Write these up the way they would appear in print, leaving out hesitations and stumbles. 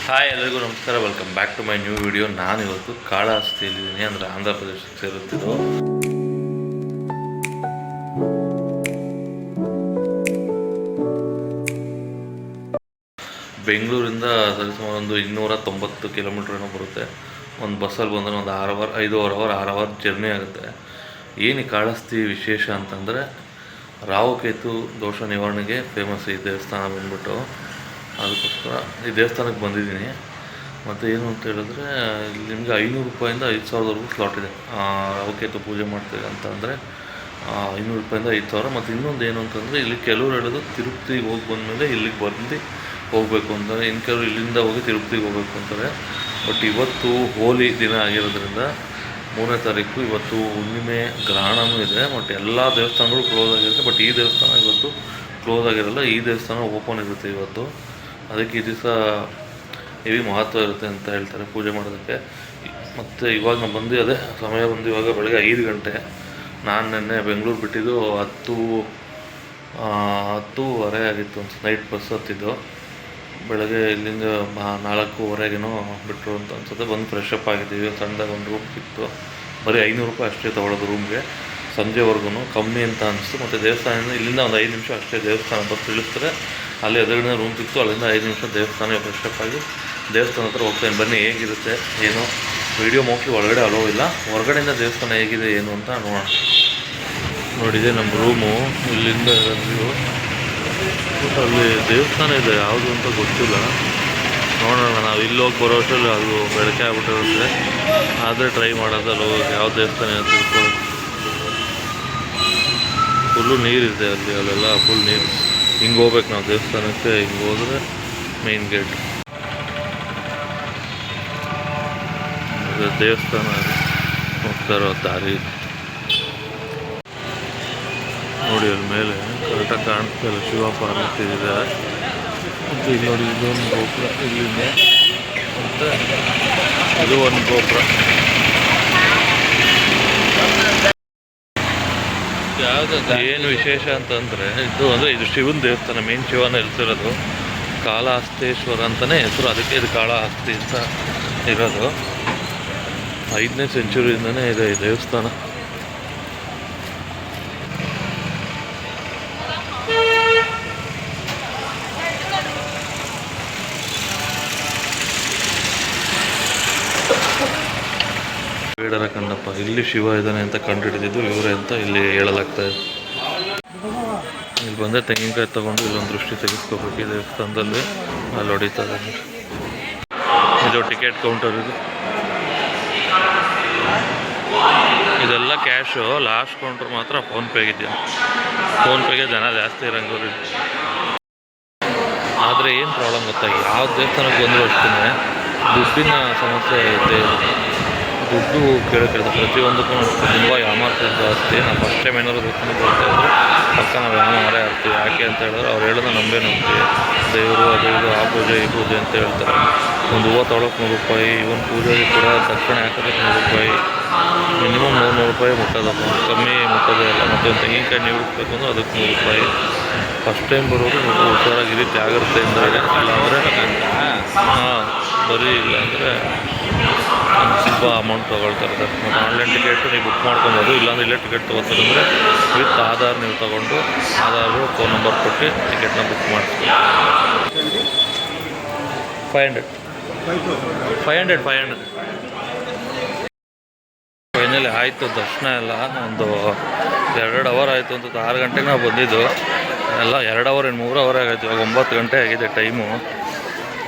Hi ಎಲ್ಲರಿಗೂ ನಮಸ್ಕಾರ, welcome back to my new video. ನಾನು ಇವತ್ತು ಕಾಳಹಸ್ತಿಯಲ್ಲಿದ್ದೀನಿ, ಅಂದರೆ ಆಂಧ್ರ ಪ್ರದೇಶಕ್ಕೆ ಸೇರುತ್ತಿದ್ದು. ಬೆಂಗಳೂರಿಂದ ಸರಿಸುಮಾರು ಒಂದು 290 ಕಿಲೋಮೀಟ್ರ್ ಏನೋ ಬರುತ್ತೆ. ಒಂದು ಬಸ್ಸಲ್ಲಿ ಬಂದರೆ ಒಂದು 6 ಅವರ್ ಜರ್ನಿ ಆಗುತ್ತೆ. ಏನು ಕಾಳಹಸ್ತಿ ವಿಶೇಷ ಅಂತಂದರೆ ರಾಹುಕೇತು ದೋಷ ನಿವಾರಣೆಗೆ ಫೇಮಸ್ ಈ ದೇವಸ್ಥಾನ ಬಂದ್ಬಿಟ್ಟು. ಅದಕ್ಕೋಸ್ಕರ ಈ ದೇವಸ್ಥಾನಕ್ಕೆ ಬಂದಿದ್ದೀನಿ. ಮತ್ತು ಏನು ಅಂತ ಹೇಳಿದ್ರೆ ಇಲ್ಲಿ ನಿಮಗೆ 500 ರೂಪಾಯಿಂದ 5,000ವರೆಗೂ ಸ್ಲಾಟ್ ಇದೆ. ರಾಹುಕೇತು ಪೂಜೆ ಮಾಡ್ತೀವಿ ಅಂತಂದರೆ 500 ರೂಪಾಯಿಂದ 5,000. ಮತ್ತು ಇನ್ನೊಂದು ಏನು ಅಂತಂದರೆ ಇಲ್ಲಿ ಕೆಲವರು ಹೇಳೋದು ತಿರುಪತಿಗೆ ಹೋಗಿ ಬಂದಮೇಲೆ ಇಲ್ಲಿಗೆ ಬಂದು ಹೋಗಬೇಕು ಅಂತಾರೆ, ಇನ್ನು ಕೆಲವರು ಇಲ್ಲಿಂದ ಹೋಗಿ ತಿರುಪತಿಗೆ ಹೋಗಬೇಕು ಅಂತಾರೆ. ಬಟ್ ಇವತ್ತು ಹೋಲಿ ದಿನ ಆಗಿರೋದ್ರಿಂದ 3ನೇ ತಾರೀಕು ಇವತ್ತು ಹುಣ್ಣಿಮೆ ಗ್ರಹಣವೂ ಇದೆ. ಬಟ್ ಎಲ್ಲ ದೇವಸ್ಥಾನಗಳು ಕ್ಲೋಸ್ ಆಗಿರುತ್ತೆ. ಬಟ್ ಈ ದೇವಸ್ಥಾನ ಇವತ್ತು ಕ್ಲೋಸ್ ಆಗಿರಲ್ಲ, ಈ ದೇವಸ್ಥಾನ ಓಪನ್ ಇರುತ್ತೆ ಇವತ್ತು. ಅದಕ್ಕೆ ಈ ದಿವಸ ಹೆವಿ ಮಹತ್ವ ಇರುತ್ತೆ ಅಂತ ಹೇಳ್ತಾರೆ ಪೂಜೆ ಮಾಡೋದಕ್ಕೆ. ಮತ್ತು ಇವಾಗ ನಾನು ಬಂದು ಅದೇ ಸಮಯ ಬಂದು ಇವಾಗ ಬೆಳಗ್ಗೆ 5 ಗಂಟೆ. ನಾನು ನಿನ್ನೆ ಬೆಂಗಳೂರು ಬಿಟ್ಟಿದ್ದು 10:30 ಆಗಿತ್ತು ಅಂತ. ನೈಟ್ ಬಸ್ ಹತ್ತಿದ್ದು. ಬೆಳಗ್ಗೆ ಇಲ್ಲಿಂದ 4:15ಗೇನೋ ಬಿಟ್ಟರು ಅಂತ ಅನ್ಸುತ್ತೆ. ಬಂದು ಫ್ರೆಶ್ ಅಪ್ ಆಗಿದ್ದೀವಿ. ಸಣ್ಣದಾಗಿ ಒಂದು ರೂಮ್ ಸಿಕ್ತು. ಬರೀ 500 ರೂಪಾಯಿ ಅಷ್ಟೇ ತೊಗೊಳೋದು ರೂಮ್ಗೆ, ಸಂಜೆವರೆಗೂ ಕಮ್ಮಿ ಅಂತ ಅನಿಸ್ತು. ಮತ್ತು ದೇವಸ್ಥಾನದಿಂದ ಇಲ್ಲಿಂದ ಒಂದು 5 ನಿಮಿಷ ಅಷ್ಟೇ ದೇವಸ್ಥಾನ ಬಸ್ ಇಳಿಸ್ತಾರೆ. ಅಲ್ಲಿ ಎದುರುಗಡೆ ರೂಮ್ ಸಿಕ್ತು. ಅಲ್ಲಿಂದ 5 ನಿಮಿಷ ದೇವಸ್ಥಾನ ಫ್ರೆಶ್ ಅಪ್ ಆಗಿ ದೇವಸ್ಥಾನ ಹತ್ರ ಹೋಗ್ತಾನೆ. ಬನ್ನಿ ಹೇಗಿರುತ್ತೆ ಏನೋ. ವೀಡಿಯೋ ಮೋಸ್ಟ್ಲಿ ಒಳಗಡೆ ಅಲೋ ಇಲ್ಲ. ಹೊರಗಡೆಯಿಂದ ದೇವಸ್ಥಾನ ಹೇಗಿದೆ ಏನು ಅಂತ ನೋಡೋಣ. ನೋಡಿದೆ ನಮ್ಮ ರೂಮು. ಇಲ್ಲಿಂದ ಇರೋದು ಅಲ್ಲಿ ದೇವಸ್ಥಾನ ಇದೆ, ಯಾವುದು ಅಂತ ಗೊತ್ತಿಲ್ಲ. ನೋಡೋಣ. ನಾವು ಇಲ್ಲಿ ಹೋಗಿ ಬರೋ ಅಷ್ಟರಲ್ಲಿ ಅದು ಬೆಳಕೆ ಆಗ್ಬಿಟ್ಟಿರುತ್ತೆ. ಆದರೆ ಟ್ರೈ ಮಾಡೋದಲ್ಲ ಹೋಗಿ ಯಾವ ದೇವಸ್ಥಾನ ತಿಳ್ಕೊಳ್ಳೋದು. ಫುಲ್ಲು ನೀರಿದೆ ಅಲ್ಲಿ, ಅಲ್ಲೆಲ್ಲ ಫುಲ್ ನೀರು. ಹಿಂಗೆ ಹೋಗ್ಬೇಕು ನಾವು ದೇವಸ್ಥಾನಕ್ಕೆ. ಹಿಂಗೆ ಹೋದರೆ ಮೇನ್ ಗೇಟ್ ದೇವಸ್ಥಾನ ಹೋಗ್ತಾ ಇರೋ ದಾರಿ ನೋಡಿ. ಅಲ್ಲಿ ಮೇಲೆ ಕರೆಕ್ಟಾಗಿ ಕಾಣಿಸ್ತಾ ಇಲ್ಲ, ಶಿವ ಪಾರ್ವತಿ ಇದೆ. ಮತ್ತು ಇಲ್ಲಿ ನೋಡಿ ಇದೊಂದು ಗೋಪುರ ಇಲ್ಲಿಂದ, ಮತ್ತು ಇದು ಒಂದು ಗೋಪುರ. ಏನು ವಿಶೇಷ ಅಂತಂದರೆ ಇದು ಶಿವನ ದೇವಸ್ಥಾನ. ಮೇನ್ ಶಿವನ ಹೆಸರಿರೋದು ಕಾಳಹಸ್ತೇಶ್ವರ ಅಂತಲೇ ಹೆಸರು. ಅದಕ್ಕೆ ಇದು ಕಾಳಹಸ್ತಿ ಅಂತ ಇರೋದು. 5ನೇ ಸೆಂಚುರಿಯಿಂದನೇ ಇದೆ ಈ ದೇವಸ್ಥಾನ. ಬೇಡರ ಕಣ್ಣಪ್ಪ. ಇಲ್ಲಿ ಶಿವ ಇದ್ದಾನೆ ಅಂತ ಕಂಡುಹಿಡಿದಿದ್ದು ಇವರೇ ಅಂತ ಇಲ್ಲಿ ಹೇಳಲಾಗ್ತಾ ಇದೆ. ಇಲ್ಲಿ ಬಂದರೆ ತೆಂಗಿನಕಾಯಿ ತೊಗೊಂಡು ಇಲ್ಲೊಂದು ದೃಷ್ಟಿ ತೆಗೆಸ್ಕೋಬೇಕು ಈ ದೇವಸ್ಥಾನದಲ್ಲಿ. ಅಲ್ಲಿ ಹೊಡಿತಾರೆ. ಇದು ಟಿಕೆಟ್ ಕೌಂಟರ್. ಇದೆಲ್ಲ ಕ್ಯಾಶು. ಲಾಸ್ಟ್ ಕೌಂಟರ್ ಮಾತ್ರ ಫೋನ್ಪೇಗಿದೆಯಾ. ಫೋನ್ಪೇಗೆ ಜನ ಜಾಸ್ತಿ ಇರಂಗವ್ರು. ಆದರೆ ಏನು ಪ್ರಾಬ್ಲಮ್ ಗೊತ್ತಾ, ಯಾವ ದೇವಸ್ಥಾನಕ್ಕೆ ಬಂದರೂ ಅಷ್ಟೇ ದುಡ್ಡಿನ ಸಮಸ್ಯೆ ಇದೆ. ದುಡ್ಡು ಕೇಳೋಕ್ಕಿರುತ್ತೆ ಪ್ರತಿಯೊಂದಕ್ಕೂ. ತುಂಬ ಯಾಮಾರ್ಸೋದು ಜಾಸ್ತಿ. ನಾವು ಫಸ್ಟ್ ಟೈಮ್ ಏನಾದರೂ ದೇವಸ್ಥಾನ ಬರ್ತಾಯಿದ್ರು ಪಕ್ಕ ನಾವು ಯಾಮಾರೇ ಆಗ್ತೀವಿ. ಯಾಕೆ ಅಂತ ಹೇಳಿದ್ರೆ ಅವ್ರು ಹೇಳೋದು ನಂಬೇ ನಂಬ್ತೀವಿ. ದೇವರು ಅದು ಇದು ಆ ಪೂಜೆ ಈ ಪೂಜೆ ಅಂತ ಹೇಳ್ತಾರೆ. ಒಂದು ಹೂವು ತೊಗೊಳಕ್ಕೆ 100 ರೂಪಾಯಿ. ಇವನ್ ಪೂಜೆಗೆ ಕೂಡ ದಕ್ಷಿಣೆ ಹಾಕೋದಕ್ಕೆ 100 ರೂಪಾಯಿ. ಮಿನಿಮಮ್ 100 ರೂಪಾಯಿ ಮುಟ್ಟೋದಪ್ಪ, ಕಮ್ಮಿ ಮುಟ್ಟೋದೇ ಇಲ್ಲ. ಮತ್ತು ಒಂದು ತೆಂಗಿನಕಾಯಿ ನೀಡಿಸ್ಬೇಕು ಅಂದ್ರೆ ಅದಕ್ಕೆ 100 ರೂಪಾಯಿ. ಫಸ್ಟ್ ಟೈಮ್ ಬರೋದು ಸ್ವಲ್ಪ ಹುಷಾರಾಗಿರಿ, ಜಾಗ್ರತೆಯಿಂದ. ಇಲ್ಲಾಂದರೆ ಬರೀ ಇಲ್ಲಾಂದರೆ ಸ್ವಲ್ಪ ಅಮೌಂಟ್ ತೊಗೊಳ್ತಾರೆ. ಮತ್ತು ಆನ್ಲೈನ್ ಟಿಕೆಟು ನೀವು ಬುಕ್ ಮಾಡ್ಕೊಬೋದು. ಇಲ್ಲಾಂದರೆ ಇಲ್ಲೇ ಟಿಕೆಟ್ ತೊಗೋತಾರೆ ಅಂದರೆ ವಿತ್ ಆಧಾರ್ ನೀವು ತೊಗೊಂಡು ಆಧಾರು ಫೋನ್ ನಂಬರ್ ಕೊಟ್ಟು ಟಿಕೆಟ್ನ ಬುಕ್ ಮಾಡಿಸ್ತೀವಿ. 500 ಫೈನಲಿ ಆಯಿತು ದರ್ಶನ ಎಲ್ಲ. ಒಂದು 2 ಅವರ್ ಆಯಿತು ಅಂತ. 6 ಗಂಟೆಗೆ ನಾವು ಬಂದಿದ್ದು. ಎಲ್ಲ 2 ಅವರ್ 3 ಅವರ್ ಆಗೈತೆ. ಇವಾಗ 9 ಗಂಟೆ ಆಗಿದೆ ಟೈಮು.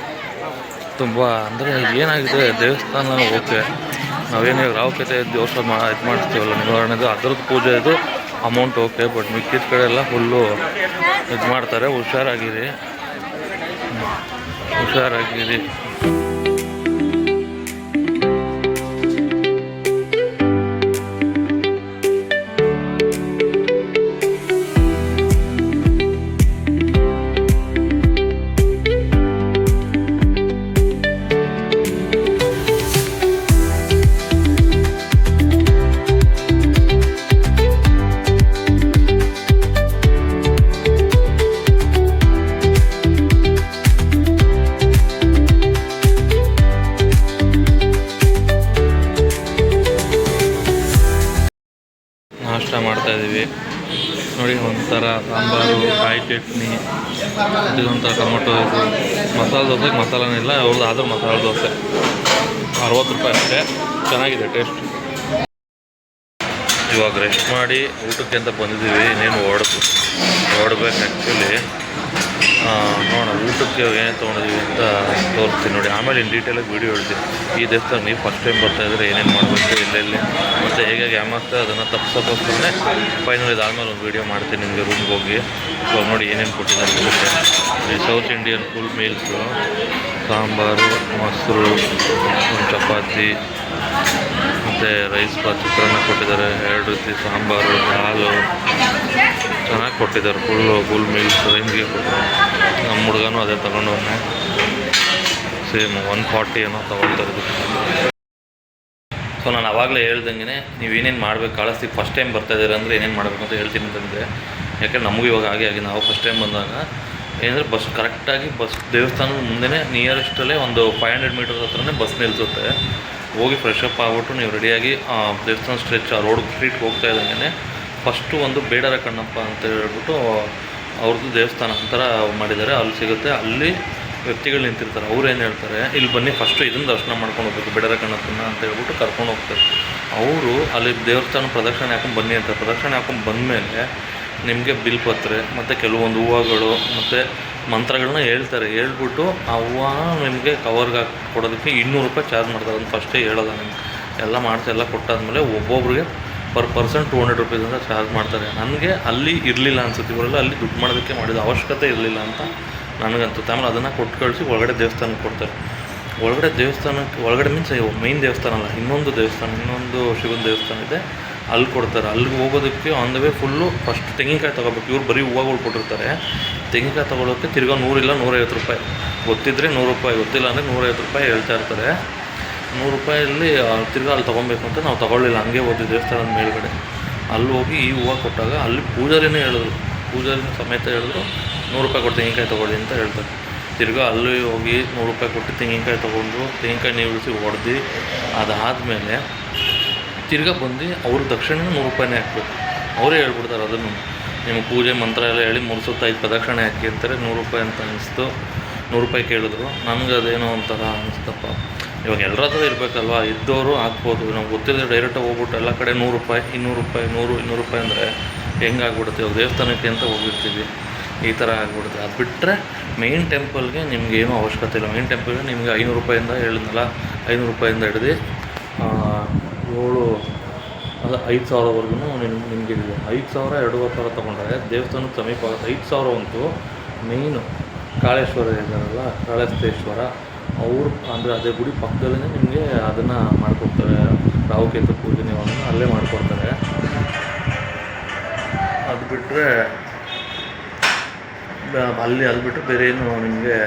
ತುಂಬ ಅಂದರೆ ಏನಾಗಿದೆ ದೇವಸ್ಥಾನ ಓಕೆ. ನಾವೇನು ರಾಹುಕೇತು ದೋಷ ಇದು ಮಾಡಿಸ್ತೀವಲ್ಲ ನಿವಾರಣೆದು, ಅದರದ್ದು ಪೂಜೆ ಇದು ಅಮೌಂಟ್ ಓಕೆ. ಬಟ್ ಮಿಕ್ಕಿದ ಕಡೆ ಎಲ್ಲ ಫುಲ್ಲು ಇದು ಮಾಡ್ತಾರೆ. ಹುಷಾರಾಗಿರಿ. ಸಾಂಬಾರು, ಕಾಯಿ ಚಟ್ನಿ, ಇದೊಂಥರ ಟೊಮೊಟೊ ಇದು. ಮಸಾಲೆ ದೋಸೆಗೆ ಮಸಾಲನೇ ಇಲ್ಲ, ಅವ್ರದ್ದು ಆದರೂ ಮಸಾಲೆ ದೋಸೆ 60 ರೂಪಾಯಿ ಅಷ್ಟೇ. ಚೆನ್ನಾಗಿದೆ ಟೇಸ್ಟ್. ಇವಾಗ ರೆಸ್ಟ್ ಮಾಡಿ ಊಟಕ್ಕೆ ಅಂತ ಬಂದಿದ್ದೀವಿ. ಇನ್ನೇನು ಹೊರಡ್ಬೇಕು ಆ್ಯಕ್ಚುಲಿ. ನೋಡೋಣ ಊಟಕ್ಕೆ ಏನೇ ತೊಗೊಂಡಿದ್ದೀವಿ ಅಂತ ತೋರಿಸ್ತೀನಿ ನೋಡಿ. ಆಮೇಲೆ ಇನ್ನು ಡೀಟೇಲಾಗಿ ವೀಡಿಯೋ ಹೇಳ್ತೀನಿ. ಈ ದೇವಸ್ಥಾನ ನೀವು ಫಸ್ಟ್ ಟೈಮ್ ಬರ್ತಾಯಿದ್ರೆ ಏನೇನು ಮಾಡಬೇಕು, ಎಲ್ಲೆಲ್ಲಿ ಮತ್ತು ಹೇಗೆ ಏಮಾಗ್ತದೆ ಅದನ್ನು ತಪ್ಪಿಸೋಕ್ಕೋಸ್ಕರನೇ ಫೈನಲ್ ಇದಾದಮೇಲೆ ಒಂದು ವೀಡಿಯೋ ಮಾಡ್ತೀನಿ ನಿಮಗೆ ರೂಮ್ಗೆ ಹೋಗಿ. ಇವಾಗ ನೋಡಿ ಏನೇನು ಕೊಟ್ಟಿದ್ದಾರೆ ಊಟಕ್ಕೆ. South Indian full meals, sambar, ಮೊಸರು, ಒಂದು ಚಪಾತಿ ಮತ್ತು ರೈಸ್ ಚಿತ್ರಾನ್ನ ಕೊಟ್ಟಿದ್ದಾರೆ. 2 ರೀತಿ ಸಾಂಬಾರು, ಹಾಲು ಚೆನ್ನಾಗಿ ಕೊಟ್ಟಿದ್ದಾರೆ. ಫುಲ್ ಮೀಲ್ಸ್ ರೇಂಜ್ಗೆ ಕೊಟ್ಟಿದ್ದಾರೆ. ನಮ್ಮ ಹುಡುಗನೂ ಅದೇ ತೊಗೊಂಡವನ್ನೇ. ಸೇಮ್ 140 ಏನೋ ತೊಗೊಳ್ತಾರೆ. ಸೊ ನಾನು ಆವಾಗಲೇ ಹೇಳ್ದಂಗೆ ನೀವೇನೇನು ಮಾಡಬೇಕು, ಕಾಳಸ್ತಿಗೆ ಫಸ್ಟ್ ಟೈಮ್ ಬರ್ತಾಯಿದ್ದೀರ ಅಂದರೆ ಏನೇನು ಮಾಡಬೇಕು ಅಂತ ಹೇಳ್ತೀನಿ ಅಂತಂದರೆ, ಯಾಕೆಂದ್ರೆ ನಮಗೂ ಇವಾಗ ಆಗಿ ನಾವು ಫಸ್ಟ್ ಟೈಮ್ ಬಂದಾಗ ಏನಂದರೆ ಬಸ್ ಕರೆಕ್ಟಾಗಿ ದೇವಸ್ಥಾನದ ಮುಂದೆ ನಿಯರೆಸ್ಟಲ್ಲೇ ಒಂದು 500 ಮೀಟರ್ ಹತ್ರನೇ ಬಸ್ ನಿಲ್ಲಿಸುತ್ತೆ. ಹೋಗಿ ಫ್ರೆಶ್ ಅಪ್ ಆಗ್ಬಿಟ್ಟು ನೀವು ರೆಡಿಯಾಗಿ ದೇವಸ್ಥಾನ ಸ್ಟ್ರೀಟ್ಗೆ ಹೋಗ್ತಾ ಇದ್ದಂಗೆ ಫಸ್ಟು ಒಂದು ಬೇಡರ ಕಣ್ಣಪ್ಪ ಅಂತ ಹೇಳ್ಬಿಟ್ಟು ಅವ್ರದ್ದು ದೇವಸ್ಥಾನ ಒಂಥರ ಮಾಡಿದ್ದಾರೆ, ಅಲ್ಲಿ ಸಿಗುತ್ತೆ. ಅಲ್ಲಿ ವ್ಯಕ್ತಿಗಳು ನಿಂತಿರ್ತಾರೆ. ಅವ್ರು ಏನು ಹೇಳ್ತಾರೆ, ಇಲ್ಲಿ ಬನ್ನಿ ಫಸ್ಟು ಇದನ್ನು ದರ್ಶನ ಮಾಡ್ಕೊಂಡು ಹೋಗ್ಬೇಕು ಬೇಡರ ಕಣ್ಣಪ್ಪನ ಅಂತ ಹೇಳ್ಬಿಟ್ಟು ಕರ್ಕೊಂಡು ಹೋಗ್ತಾರೆ. ಅವರು ಅಲ್ಲಿ ದೇವಸ್ಥಾನ ಪ್ರದಕ್ಷಿಣೆ ಹಾಕೊಂಡು ಬನ್ನಿ ಅಂತ. ಪ್ರದಕ್ಷಿಣೆ ಹಾಕೊಂಡು ಬಂದಮೇಲೆ ನಿಮಗೆ ಬಿಲ್ಪತ್ರೆ ಮತ್ತು ಕೆಲವೊಂದು ಹೂವುಗಳು ಮತ್ತು ಮಂತ್ರಗಳನ್ನ ಹೇಳ್ಬಿಟ್ಟು ಆ ಹೂವು ನಿಮಗೆ ಕವರ್ಗೆ ಹಾಕಿ ಕೊಡೋದಕ್ಕೆ 200 ರೂಪಾಯಿ ಚಾರ್ಜ್ ಮಾಡ್ತಾರೆ. ಅದನ್ನು ಫಸ್ಟೇ ಹೇಳೋದು ನಿಮ್ಗೆ. ಎಲ್ಲ ಎಲ್ಲ ಕೊಟ್ಟಾದಮೇಲೆ ಒಬ್ಬೊಬ್ರಿಗೆ ಪರ್ ಪರ್ಸನ್ 200 ರೂಪೀಸ್ ಅಂತ ಚಾರ್ಜ್ ಮಾಡ್ತಾರೆ. ನನಗೆ ಅಲ್ಲಿ ಇರಲಿಲ್ಲ ಅನ್ಸುತ್ತೆ, ಇವರೆಲ್ಲ ಅಲ್ಲಿ ದುಡ್ಡು ಮಾಡೋದಕ್ಕೆ ಮಾಡಿದ ಅವಶ್ಯಕತೆ ಇರಲಿಲ್ಲ ಅಂತ ನನಗಂತೂ. ಆಮೇಲೆ ಅದನ್ನು ಕೊಟ್ಟು ಕಳಿಸಿ ಒಳಗಡೆ ದೇವಸ್ಥಾನಕ್ಕೆ ಕೊಡ್ತಾರೆ. ಒಳಗಡೆ ಮೀನ್ಸ್ ಮೈನ್ ದೇವಸ್ಥಾನ ಅಲ್ಲ, ಇನ್ನೊಂದು ಶಿವನ ದೇವಸ್ಥಾನ ಇದೆ, ಅಲ್ಲಿ ಕೊಡ್ತಾರೆ. ಅಲ್ಲಿಗೆ ಹೋಗೋದಕ್ಕೆ on the way full first ತೆಂಗಿನಕಾಯಿ ತೊಗೋಬೇಕು. ಇವ್ರು ಬರೀ ಹೂವುಗಳು ಕೊಟ್ಟಿರ್ತಾರೆ. ತೆಂಗಿನಕಾಯಿ ತೊಗೊಳೋಕ್ಕೆ ತಿರ್ಗಾ 100 ಇಲ್ಲ 150 ರೂಪಾಯಿ. ಗೊತ್ತಿದ್ದರೆ 100 ರೂಪಾಯಿ, ಗೊತ್ತಿಲ್ಲ ಅಂದರೆ 150 ರೂಪಾಯಿ ಹೇಳ್ತಾ ಇರ್ತಾರೆ. 100 ರೂಪಾಯಲ್ಲಿ ತಿರ್ಗಾ ಅಲ್ಲಿ ತೊಗೊಬೇಕು ಅಂತ ನಾವು ತೊಗೊಳ್ಳಿಲ್ಲ, ಹಂಗೆ ಹೋದ್ವಿ ದೇವಸ್ಥಾನದ ಮೇಲ್ಗಡೆ. ಅಲ್ಲಿ ಹೋಗಿ ಈ ಹೂವು ಕೊಟ್ಟಾಗ ಅಲ್ಲಿ ಪೂಜಾರಿನೇ ಸಮೇತ ಹೇಳಿದ್ರು 100 ರೂಪಾಯಿ ಕೊಟ್ಟು ತೆಂಗಿನಕಾಯಿ ತೊಗೊಳ್ಳಿ ಅಂತ ಹೇಳ್ತಾರೆ. ತಿರ್ಗಾ ಅಲ್ಲಿ ಹೋಗಿ 100 ರೂಪಾಯಿ ಕೊಟ್ಟು ತೆಂಗಿನಕಾಯಿ ತೊಗೊಂಡು ತೆಂಗಿನಕಾಯಿ ನೀವಿಳಿಸಿ ಹೊಡೆದು ಅದಾದಮೇಲೆ ತಿರ್ಗಾ ಬಂದು ಅವ್ರ ದಕ್ಷಿಣೆ 100 ರೂಪಾಯಿನೇ ಹಾಕಬೇಕು. ಅವರೇ ಹೇಳ್ಬಿಡ್ತಾರೆ ಅದನ್ನು. ನಿಮಗೆ ಪೂಜೆ ಮಂತ್ರ ಎಲ್ಲ ಹೇಳಿ 3 ಸುತ್ತ 5 ಪ್ರದಕ್ಷಿಣೆ ಹಾಕಿ ಅಂತಾರೆ. 100 ರೂಪಾಯಿ ಅಂತ ಅನಿಸ್ತು. 100 ರೂಪಾಯಿ ಕೇಳಿದ್ರು. ನನಗೆ ಅದೇನೋ ಒಂಥರ ಅನಿಸ್ತಪ್ಪ. ಇವಾಗ ಎಲ್ಲರ ಹತ್ರ ಇರಬೇಕಲ್ವ, ಇದ್ದವರು ಹಾಕ್ಬೋದು. ನಾವು ಗೊತ್ತಿಲ್ಲದೆ ಡೈರೆಕ್ಟಾಗಿ ಹೋಗ್ಬಿಟ್ಟು ಎಲ್ಲ ಕಡೆ 100 ರೂಪಾಯಿ 200 ರೂಪಾಯಿ 200 ರೂಪಾಯಿ ಅಂದರೆ ಹೆಂಗಾಗ್ಬಿಡುತ್ತೆ. ಇವಾಗ ದೇವಸ್ಥಾನಕ್ಕೆ ಅಂತ ಹೋಗಿರ್ತೀವಿ, ಈ ಥರ ಆಗ್ಬಿಡುತ್ತೆ. ಅದು ಬಿಟ್ಟರೆ ಮೇಯ್ನ್ ಟೆಂಪಲ್ಗೆ ನಿಮ್ಗೆ ಏನೂ ಅವಶ್ಯಕತೆ ಇಲ್ಲ. ಮೇಯ್ನ್ ಟೆಂಪಲ್ಗೆ ನಿಮಗೆ 500 ರೂಪಾಯಿಂದ ಹೇಳಿದ್ನಲ್ಲ, 500 ರೂಪಾಯಿಂದ ಹಿಡಿದು 5,000ವರೆಗೂ ನಿಮಗೆ ಇದೆ. 5,000 2,000 ತೊಗೊಂಡ್ರೆ ದೇವಸ್ಥಾನಕ್ಕೆ ಸಮೀಪ ಆಗುತ್ತೆ. 5,000 ಅಂತೂ ಮೇಯ್ನು ಕಾಳೇಶ್ವರ ಇದ್ದಾರಲ್ಲ, ಕಾಳಹಸ್ತೇಶ್ವರ, ಅವರು ಅಂದರೆ ಅದೇ ಗುಡಿ ಪಕ್ಕದಲ್ಲೇ ನಿಮಗೆ ಅದನ್ನು ಮಾಡಿಕೊಡ್ತಾರೆ. ರಾಹುಕೇತು ಪೂಜೆ ನೀವು ಅದನ್ನು ಅಲ್ಲೇ ಮಾಡಿಕೊಡ್ತಾರೆ. ಅದು ಬಿಟ್ಟರೆ ಅಲ್ಲಿ ಬಿಟ್ಟರೆ ಬೇರೆ ಏನು ನಿಮಗೆ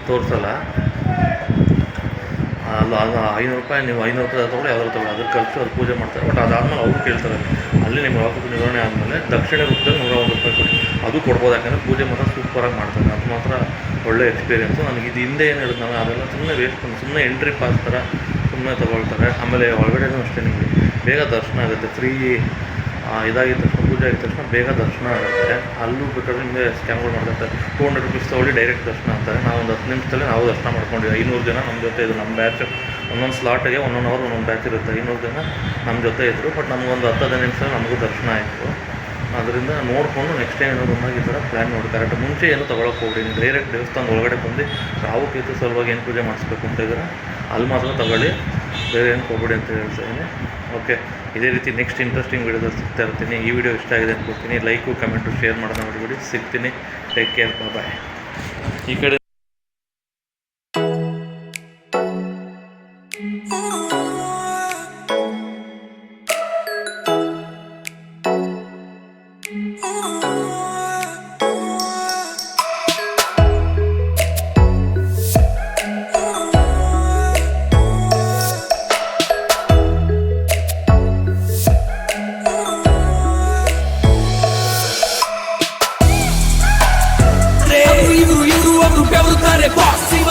ತೋರಿಸಲ್ಲ. ಅದು 500 ರೂಪಾಯಿ ನೀವು 500 ರೂಪಾಯಿ ತೊಗೊಳ್ಳಿ, ಯಾವ್ದಾದ್ರು ತೊಗೊಳ್ಳಿ, ಅದ್ರ ಖರ್ಚು ಅದು ಪೂಜೆ ಮಾಡ್ತಾರೆ. ಬಟ್ ಅದಾದಮೇಲೆ ಅವರು ಕೇಳ್ತಾರೆ, ಅಲ್ಲಿ ನಿಮ್ಮ ವಾಪಸ್ ನಿರ್ವಹಣೆ ಆದಮೇಲೆ ದಕ್ಷಿಣ ರೂಪದಲ್ಲಿ 101 ರೂಪಾಯಿ ಕೊಡಿ, ಅದು ಕೊಡ್ಬೋದು. ಯಾಕಂದರೆ ಪೂಜೆ ಮಾತ್ರ ಸೂಪರಾಗಿ ಮಾಡ್ತಾರೆ. ಅದು ಮಾತ್ರ ಒಳ್ಳೆ ಎಕ್ಸ್ಪೀರಿಯೆನ್ಸು. ನನಗೆ ಇದು ಹಿಂದೆ ಏನು ಹೇಳಿದ್ನೋ ಅದೆಲ್ಲ ಸುಮ್ಮನೆ ವೇಸ್ಟ್, ಸುಮ್ಮನೆ ಎಂಟ್ರಿ ಪಾಸ್ ಥರ ಸುಮ್ಮನೆ ತೊಗೊಳ್ತಾರೆ. ಆಮೇಲೆ ಒಳಗಡೆನೂ ಅಷ್ಟೇ ನಿಮಗೆ ಬೇಗ ದರ್ಶನ ಆಗುತ್ತೆ. ಫ್ರೀ ಇದಾಗಿದ್ದ ತಕ್ಷಣ, ಪೂಜೆ ಆಗಿದ ತಕ್ಷಣ ಬೇಗ ದರ್ಶನ ಆಗುತ್ತೆ. ಅಲ್ಲೂ ಬೇಕಾದ್ರೆ ನಿಮಗೆ ಸ್ಕ್ಯಾಮ್ಗಳು ಮಾಡ್ತಾರೆ. 200 ರೂಪೀಸ್ ತೊಗೊಳ್ಳಿ ಡೈರೆಕ್ಟ್ ದರ್ಶನ ಅಂತಾರೆ. ನಾವು ಒಂದು 10 ನಿಮಿಷದಲ್ಲಿ ನಾವು ದರ್ಶನ ಮಾಡ್ಕೊಂಡಿವಿ. 500 ಜನ ನಮ್ಮ ಜೊತೆ ಇದು. ನಮ್ಮ ಬ್ಯಾಚ್ ಒಂದೊಂದು ಸ್ಲಾಟಿಗೆ 1 ಅವರ್ ಒಂದೊಂದು ಬ್ಯಾಚ್ ಇರುತ್ತೆ. 500 ಜನ ನಮ್ಮ ಜೊತೆ ಇದ್ದರು. ಬಟ್ ನಮಗೊಂದು 10-15 ನಿಮಿಷದಲ್ಲಿ ನಮಗೂ ದರ್ಶನ ಆಯಿತು. ಅದರಿಂದ ನೋಡಿಕೊಂಡು ನೆಕ್ಸ್ಟ್ ಟೈಮ್ ಏನೋ ಬಂದಾಗ ಈ ಥರ ಪ್ಲ್ಯಾನ್ ನೋಡಿ. ಕರೆಕ್ಟ್ ಮುಂಚೆ ಏನು ತೊಗೊಳಕ್ಕೆ ಹೋಗ್ಬಿಡಿ. ನೀವು ಡೈರೆಕ್ಟ್ ದೇವಸ್ಥಾನದ ಒಳಗಡೆ ಬಂದು ರಾಹುಕೇತು ಸಲುವಾಗಿ ಏನು ಪೂಜೆ ಮಾಡಿಸ್ಬೇಕು ಅಂತ ಇದ್ರೆ ಅಲ್ಲಿ ಮಾತ್ರ ತಗೊಳ್ಳಿ, ಬೇರೆ ಏನು ಹೋಗ್ಬಿಡಿ ಅಂತ ಹೇಳ್ತೀನಿ. ಓಕೆ, ಇದೇ ರೀತಿ ನೆಕ್ಸ್ಟ್ ಇಂಟ್ರೆಸ್ಟಿಂಗ್ ವೀಡಿಯೋದಲ್ಲಿ ಸಿಗ್ತಾ ಇರ್ತೀನಿ. ಈ ವಿಡಿಯೋ ಇಷ್ಟ ಆಗಿದೆ ಅನ್ಕೊಳ್ತೀನಿ. ಲೈಕು ಕಮೆಂಟು ಶೇರ್ ಮಾಡೋದನ್ನ ಮಾಡಿಬಿಡಿ. ಸಿಗ್ತೀನಿ. ಟೇಕ್ ಕೇರ್, ಬಾಯ್. ಈ ಕಡೆ abro o pé, brutar é boxe.